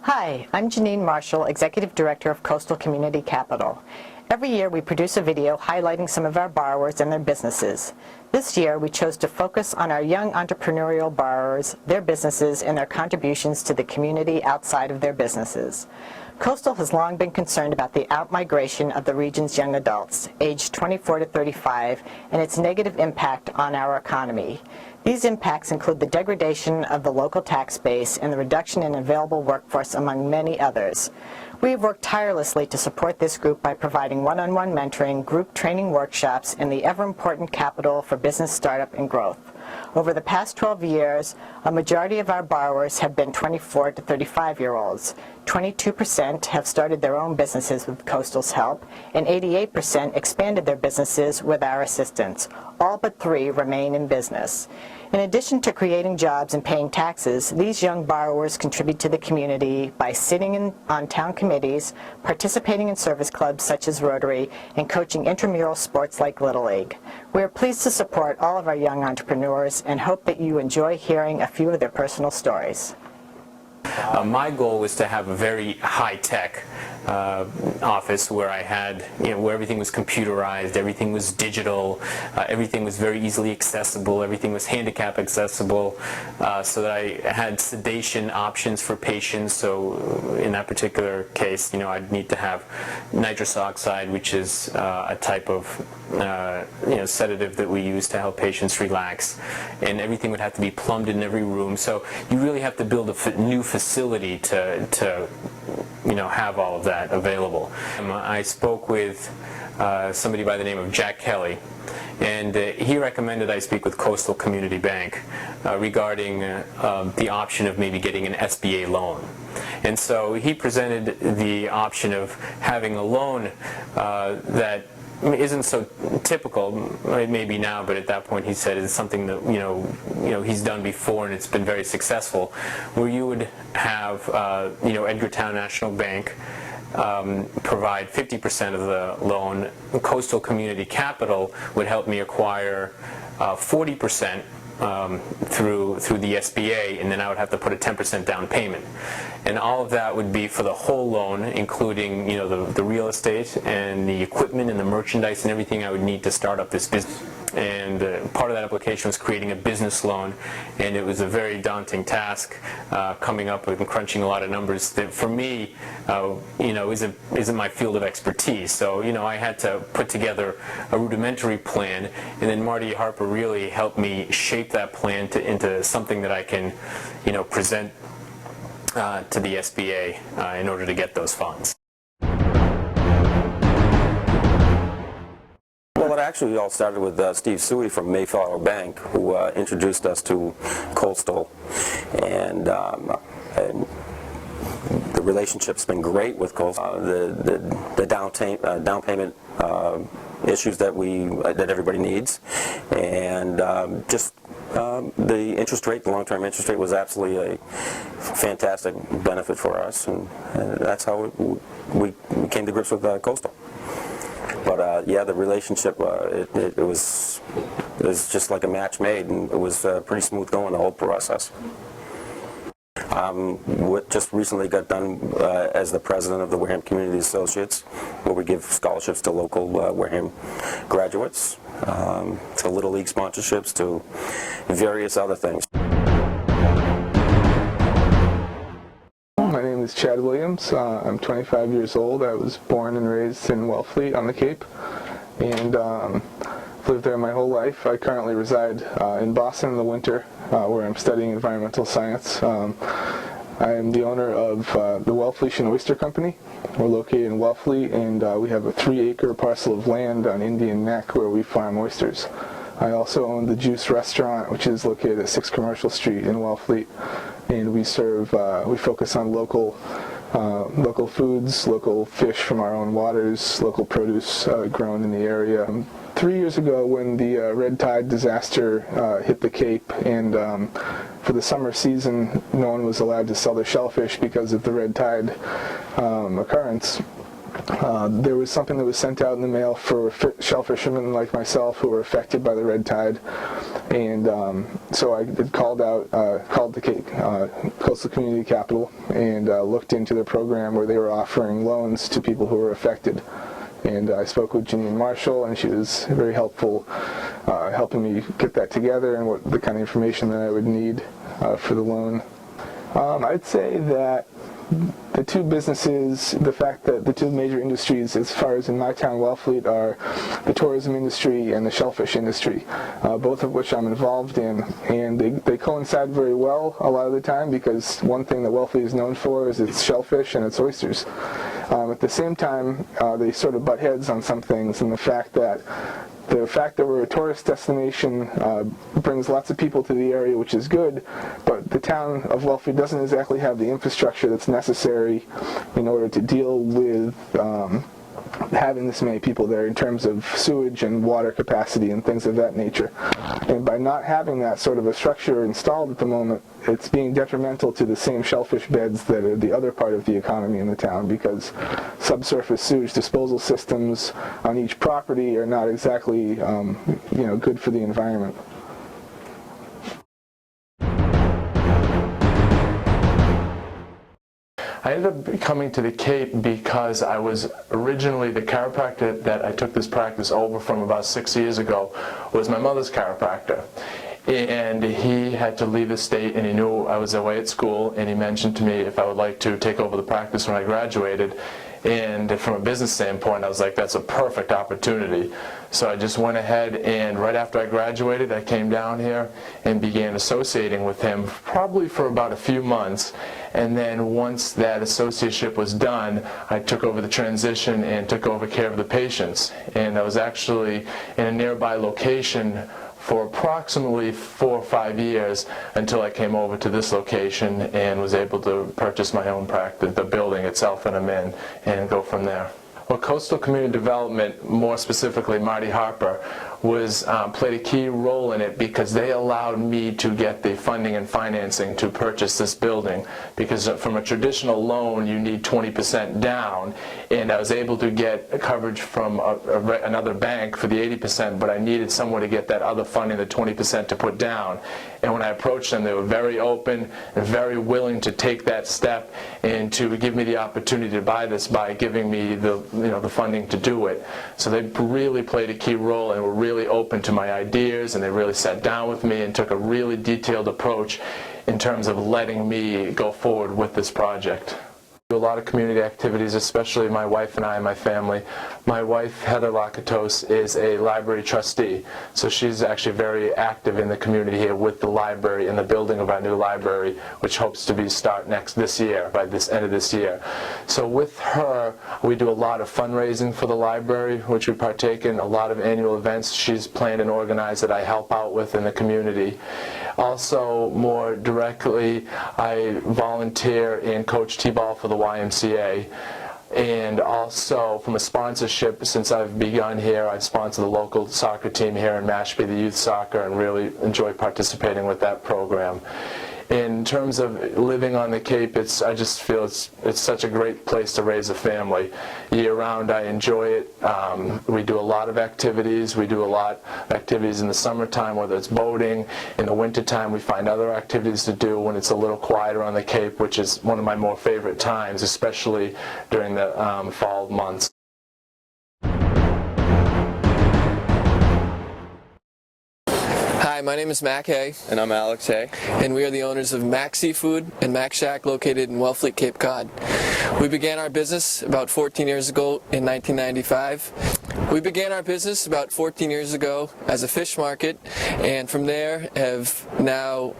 Hi, I'm Janine Marshall, Executive Director of Coastal Community Capital. Every year we produce a video highlighting some of our borrowers and their businesses. This year we chose to focus on our young entrepreneurial borrowers, their businesses, and their contributions to the community outside of their businesses. Coastal has long been concerned about the outmigration of the region's young adults, aged 24 to 35, and its negative impact on our economy. These impacts include the degradation of the local tax base and the reduction in available workforce, among many others. We have worked tirelessly to support this group by providing one-on-one mentoring, group training workshops, and the ever-important capital for business startup and growth. Over the past 12 years, a majority of our borrowers have been 24 to 35-year-olds. 22% have started their own businesses with Coastal's help, and 88% expanded their businesses with our assistance. All but 3 remain in business. In addition to creating jobs and paying taxes, these young borrowers contribute to the community by sitting on town committees, participating in service clubs such as Rotary, and coaching intramural sports like Little League. We are pleased to support all of our young entrepreneurs and hope that you enjoy hearing a few of their personal stories. My goal was to have a very high-tech office where I had, where everything was computerized, everything was digital, everything was very easily accessible, everything was handicap accessible, so that I had sedation options for patients. So in that particular case, I'd need to have nitrous oxide, which is a type of sedative that we use to help patients relax, and everything would have to be plumbed in every room. So you really have to build a new facility to have all of that available. I spoke with somebody by the name of Jack Kelly, and he recommended I speak with Coastal Community Bank regarding the option of maybe getting an SBA loan. And so he presented the option of having a loan that isn't so typical. It may be now, but at that point he said it's something that he's done before and it's been very successful, where you would have Edgartown National Bank provide 50% of the loan. Coastal Community Capital would help me acquire 40% through the SBA, and then I would have to put a 10% down payment. And all of that would be for the whole loan, including the real estate and the equipment and the merchandise and everything I would need to start up this business. And part of that application was creating a business loan, and it was a very daunting task, coming up with and crunching a lot of numbers that for me isn't my field of expertise. So I had to put together a rudimentary plan, and then Marty Harper really helped me shape that plan into something that I can present to the SBA in order to get those funds. Well, it actually all started with Steve Suey from Mayflower Bank, who introduced us to Coastal, and the relationship's been great with Coastal. The down payment issues that everybody needs, and the interest rate, the long-term interest rate, was absolutely a fantastic benefit for us, and that's how we came to grips with Coastal. But yeah, the relationship, it was just like a match made, and it was pretty smooth going, the whole process. Just recently got done as the president of the Wareham Community Associates, where we give scholarships to local Wareham graduates, to Little League sponsorships, to various other things. My name is Chad Williams. I'm 25 years old. I was born and raised in Wellfleet on the Cape, and lived there my whole life. I currently reside in Boston in the winter, where I'm studying environmental science. I am the owner of the Wellfleet Oyster Company. We're located in Wellfleet, and we have a 3-acre parcel of land on Indian Neck where we farm oysters. I also own the Juice Restaurant, which is located at 6 Commercial Street in Wellfleet, and we focus on local foods, local fish from our own waters, local produce grown in the area. 3 years ago, when the red tide disaster hit the Cape, and for the summer season no one was allowed to sell their shellfish because of the red tide occurrence, there was something that was sent out in the mail for shell fishermen like myself who were affected by the red tide, and so I called the Coastal Community Capital and looked into their program where they were offering loans to people who were affected. And I spoke with Janine Marshall, and she was very helpful, helping me get that together and what the kind of information that I would need for the loan. I'd say that the two businesses, the fact that the two major industries as far as in my town, Wellfleet, are the tourism industry and the shellfish industry, both of which I'm involved in, and they coincide very well a lot of the time, because one thing that Wellfleet is known for is its shellfish and its oysters. At the same time, they sort of butt heads on some things, and the fact that we're a tourist destination brings lots of people to the area, which is good, but the town of Wellfleet doesn't exactly have the infrastructure that's necessary in order to deal with having this many people there in terms of sewage and water capacity and things of that nature. And by not having that sort of a structure installed at the moment, it's being detrimental to the same shellfish beds that are the other part of the economy in the town, because subsurface sewage disposal systems on each property are not exactly good for the environment. I ended up coming to the Cape because I was originally, the chiropractor that I took this practice over from about 6 years ago was my mother's chiropractor. And he had to leave the state, and he knew I was away at school, and he mentioned to me if I would like to take over the practice when I graduated. And from a business standpoint, I was like, that's a perfect opportunity. So I just went ahead, and right after I graduated, I came down here and began associating with him probably for about a few months. And then once that associateship was done, I took over the transition and took over care of the patients. And I was actually in a nearby location for approximately 4 or 5 years until I came over to this location and was able to purchase my own practice, the building itself that I'm in, and go from there. Well, Coastal Community Development, more specifically Marty Harper, played a key role in it because they allowed me to get the funding and financing to purchase this building, because from a traditional loan you need 20% down, and I was able to get coverage from another bank for the 80%, but I needed someone to get that other funding, the 20% to put down. And when I approached them, they were very open and very willing to take that step and to give me the opportunity to buy this by giving me the funding to do it. So they really played a key role and were really open to my ideas, and they really sat down with me and took a really detailed approach in terms of letting me go forward with this project. Do a lot of community activities, especially my wife and I and my family. My wife, Heather Lakatos, is a library trustee, so she's actually very active in the community here with the library and the building of our new library, which hopes to start this year, by this end of this year. So with her, we do a lot of fundraising for the library, which we partake in, a lot of annual events she's planned and organized that I help out with in the community. Also, more directly, I volunteer and coach T-ball for the YMCA. And also, from a sponsorship, since I've begun here, I sponsor the local soccer team here in Mashpee, the youth soccer, and really enjoy participating with that program. In terms of living on the Cape, I just feel it's such a great place to raise a family. Year-round, I enjoy it. We do a lot of activities. We do a lot of activities in the summertime, whether it's boating. In the wintertime, we find other activities to do when it's a little quieter on the Cape, which is one of my more favorite times, especially during the fall months. Hi, my name is Mac Hay. And I'm Alex Hay. And we are the owners of Mac Seafood and Mac Shack, located in Wellfleet, Cape Cod. We began our business about 14 years ago in 1995. We began our business about 14 years ago as a fish market, and from there have now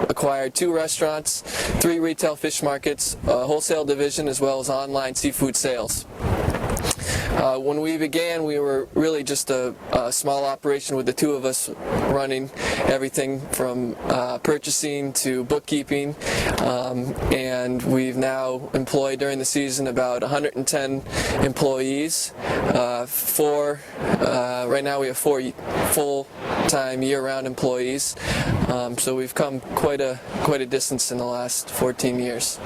acquired 2 restaurants, 3 retail fish markets, a wholesale division, as well as online seafood sales. When we began, we were really just a small operation with the 2 of us running everything from purchasing to bookkeeping, and we've now employed during the season about 110 employees. Right now we have 4 full-time year-round employees. So we've come quite a distance in the last 14 years.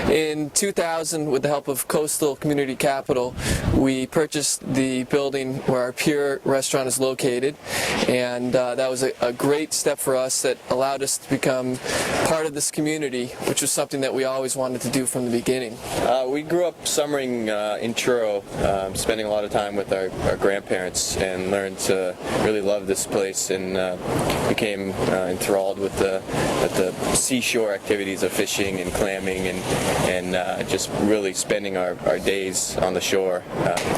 In 2000, with the help of Coastal Community Capital, we purchased the building where our Pure restaurant is located, and that was a great step for us that allowed us to become part of this community, which was something that we always wanted to do from the beginning. We grew up summering in Truro, spending a lot of time with our grandparents, and learned to really love this place, and became enthralled with the seashore activities of fishing and clamming, and just really spending our days on the shore.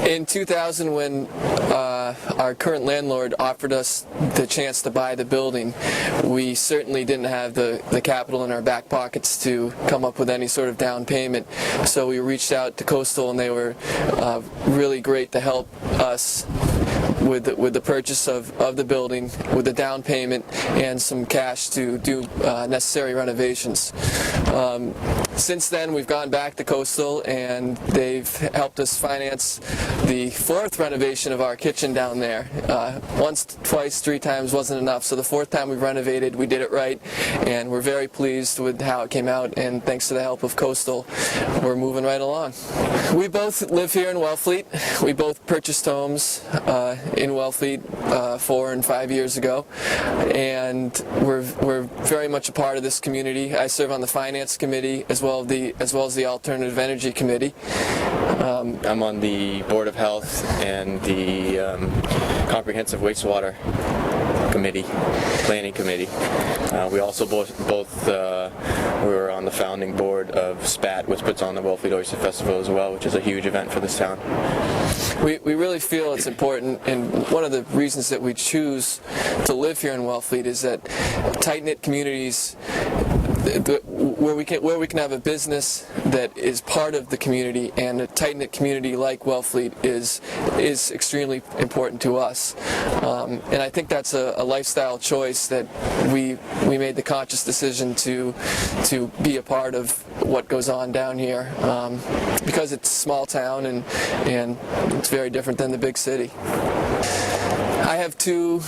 In 2000, when our current landlord offered us the chance to buy the building, we certainly didn't have the capital in our back pockets to come up with any sort of down payment. So we reached out to Coastal, and they were really great to help us with the purchase of the building, with the down payment and some cash to do necessary renovations. Since then, we've gone back to Coastal, and they've helped us finance the 4th renovation of our kitchen down there. Once, twice, 3 times wasn't enough, so the 4th time we renovated, we did it right, and we're very pleased with how it came out, and thanks to the help of Coastal, we're moving right along. We both live here in Wellfleet. We both purchased homes in Wellfleet 4 and 5 years ago, and we're very much a part of this community. I serve on the finance committee as well as the alternative energy committee. I'm on the Board of Health and the Comprehensive Wastewater Committee, Planning Committee. We also both were on the founding board of SPAT, which puts on the Wellfleet Oyster Festival as well, which is a huge event for this town. We really feel it's important, and one of the reasons that we choose to live here in Wellfleet is that tight-knit communities where we can have a business that is part of the community, and a tight-knit community like Wellfleet is extremely important to us. And I think that's a lifestyle choice that we made the conscious decision to be a part of what goes on down here, because it's a small town and it's very different than the big city. I have 2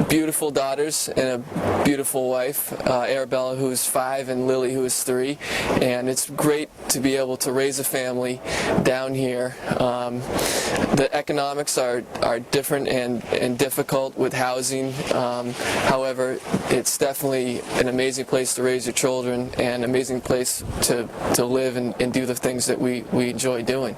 beautiful daughters and a beautiful wife, Arabella, who's 5, and Lily, who is 3, and it's great to be able to raise a family down here. The economics are different and difficult with housing. However, it's definitely an amazing place to raise your children, and an amazing place to live and do the things that we enjoy doing.